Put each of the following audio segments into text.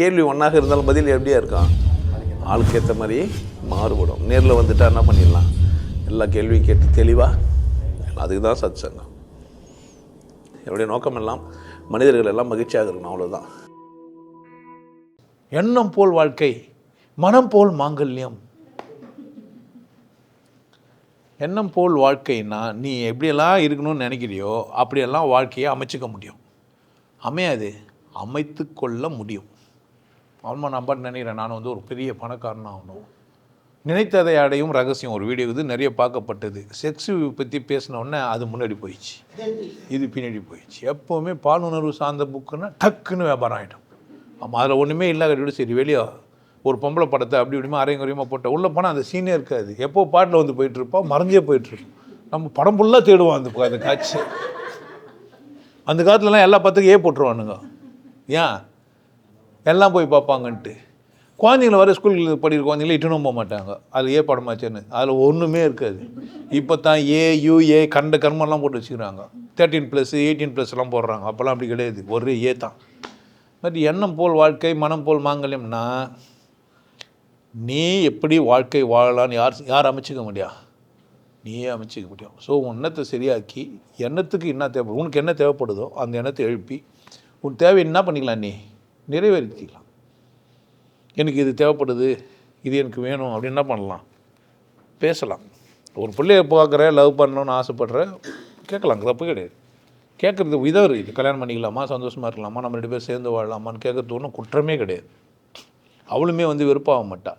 கேள்வி ஒன்றாக இருந்தாலும் பதில் எப்படியா இருக்கான், ஆளுக்கு ஏற்ற மாதிரி மாறுபடும். நேரில் வந்துட்டால் என்ன பண்ணிடலாம், எல்லா கேள்வியும் கேட்டு தெளிவாக. அதுக்கு தான் சத் சங்கம். என்னுடைய நோக்கம் எல்லாம் மனிதர்கள் எல்லாம் மகிழ்ச்சியாக இருக்கணும், அவ்வளோதான். எண்ணம் போல் வாழ்க்கை, மனம் போல் மாங்கல்யம். எண்ணம் போல் வாழ்க்கைன்னா நீ எப்படியெல்லாம் இருக்கணும்னு நினைக்கிறியோ அப்படியெல்லாம் வாழ்க்கையை அமைச்சிக்க முடியும். அமையாது, அமைத்து கொள்ள முடியும். அவன் நம்ப நினைக்கிறேன், நான் வந்து ஒரு பெரிய பணக்காரன் ஆகணும், நினைத்ததை அடையும் ரகசியம் ஒரு வீடியோ இது நிறைய பார்க்கப்பட்டது. செக்ஸு பற்றி பேசினோடனே அது முன்னாடி போயிடுச்சு, இது பின்னாடி போயிடுச்சு. எப்போவுமே பாலுணர்வு சார்ந்த புக்குன்னா டக்குன்னு வியாபாரம் ஆகிடும். ஆமாம், அதில் ஒன்றுமே இல்லை கட்டிவிட்டு சரி வெளியே ஒரு பொம்பளை படத்தை அப்படி இப்படிமா அரைங்குறையமாக போட்டால் உள்ளே போனால் அந்த சீனே இருக்காது. எப்போ பாட்டில் வந்து போயிட்டுருப்போம், மறைஞ்சே போயிட்டுருப்போம். நம்ம படம் ஃபுல்லாக தேடுவோம் அந்த காட்சி. அந்த காலத்துலலாம் எல்லா பத்துக்கும் போட்டுருவானுங்க. ஏன் எல்லாம் போய் பார்ப்பாங்கன்ட்டு. குழந்தைங்கள வர ஸ்கூலுக்கு படிக்கிற குழந்தைங்கள இட்டுனும் போக மாட்டாங்க, அது படமாச்சேன்னு. அதில் ஒன்றுமே இருக்காது. இப்போ தான் யூஏ கண்ட கர்மெல்லாம் போட்டு வச்சுக்கிறாங்க. 13+, 18+லாம் போடுறாங்க. அப்போல்லாம் அப்படி கிடையாது, ஒரு தான். பட் எண்ணம் போல் வாழ்க்கை, மனம் போல் மாங்கல்யம்னா நீ எப்படி வாழ்க்கை வாழலான்னு யார் அமைச்சிக்க முடியா, நீயே அமைச்சிக்க முடியும். ஸோ எண்ணத்தை சரியாக்கி, எண்ணத்துக்கு என்ன தேவை, உனக்கு என்ன தேவைப்படுதோ அந்த எண்ணத்தை எழுப்பி உன் தேவை என்ன பண்ணிக்கலாம், நீ நிறைவேற்றிக்கலாம். எனக்கு இது தேவைப்படுது, இது எனக்கு வேணும் அப்படின்னு என்ன பண்ணலாம், பேசலாம். ஒரு பிள்ளைய பார்க்குற, லவ் பண்ணணும்னு ஆசைப்படுற, கேட்கலாம், தப்பு கிடையாது. கேட்குறது விதம் இருக்குது. கல்யாணம் பண்ணிக்கலாமா, சந்தோஷமாக இருக்கலாமா, நம்ம 2 பேர் சேர்ந்து வாழலாமான்னு கேட்குறது ஒன்றும் குற்றமே கிடையாது. அவளுமே வந்து வெறுப்பாக மாட்டா.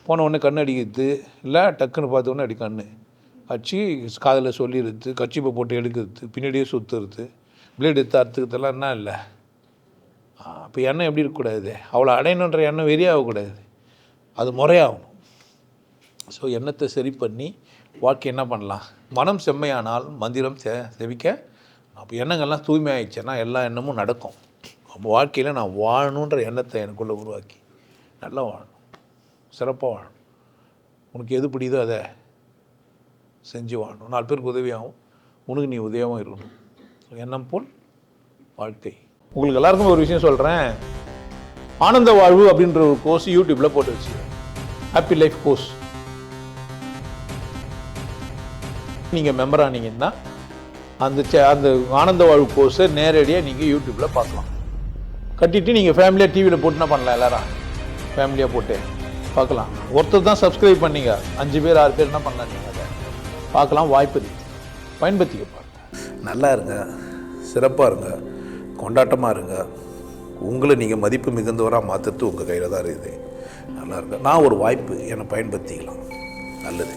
போன உடனே கண் அடிக்கிறது இல்லை, டக்குன்னு பார்த்த உடனே கண்ணு அடிச்சு காதில் சொல்லிடுறது, கச்சிப்பை போட்டு எடுக்கிறது, பின்னாடியே சுற்றுறது, பிளேடு எடுத்து அறுத்துக்கிறதெல்லாம் என்ன இல்லை. இப்போ எண்ணம் எப்படி இருக்கக்கூடாது, அவளை அடையணுன்ற எண்ணம் வெறியாகக்கூடாது, அது முறையாகணும். ஸோ எண்ணத்தை சரி பண்ணி வாழ்க்கை என்ன பண்ணலாம். மனம் செம்மையானால் மந்திரம் செவிக்க. அப்போ எண்ணங்கள்லாம் தூய்மை ஆயிடுச்சுன்னா எல்லா எண்ணமும் நடக்கும். அப்போ வாழ்க்கையில் நான் வாழணுன்ற எண்ணத்தை எனக்குள்ளே உருவாக்கி நல்லா வாழணும், சிறப்பாக வாழணும். உனக்கு எது பிடிக்குதோ அதை செஞ்சு வாழணும். 4 பேருக்கு உதவியாகவும் உனக்கு நீ உதவியாகவும் இருக்கணும். எண்ணம் போல் வாழ்க்கை. உங்களுக்கு எல்லாருக்கும் ஒரு விஷயம் சொல்கிறேன். ஆனந்த வாழ்வு அப்படின்ற ஒரு கோர்ஸ் யூடியூப்பில் போட்டு வச்சு, ஹாப்பி லைஃப் கோர்ஸ். நீங்கள் மெம்பர் ஆனீங்கன்னா அந்த ஆனந்த வாழ்வு கோர்ஸை நேரடியாக நீங்கள் யூடியூப்பில் பார்க்கலாம். கட்டிட்டு நீங்கள் ஃபேமிலியாக டிவியில் போட்டுனா பண்ணலாம், எல்லாரும் ஃபேமிலியாக போட்டு பார்க்கலாம். ஒருத்தர் தான் சப்ஸ்கிரைப் பண்ணிங்க, 5 பேர் 6 பேர் என்ன பண்ணலாம், நீங்கள் அதை பார்க்கலாம். வாய்ப்பு பயன்படுத்திக்க பாருங்க. நல்லா இருங்க, சிறப்பாக இருங்க, கொண்டாட்டமாக இருங்க. உங்களை நீங்கள் மதிப்பு மிகுந்தவராக மாற்றுறது உங்கள் கையில் தான் இருக்குது. நல்லா இருங்க. நான் ஒரு வாய்ப்பு, என்னை பயன்படுத்திக்கலாம். நல்லது.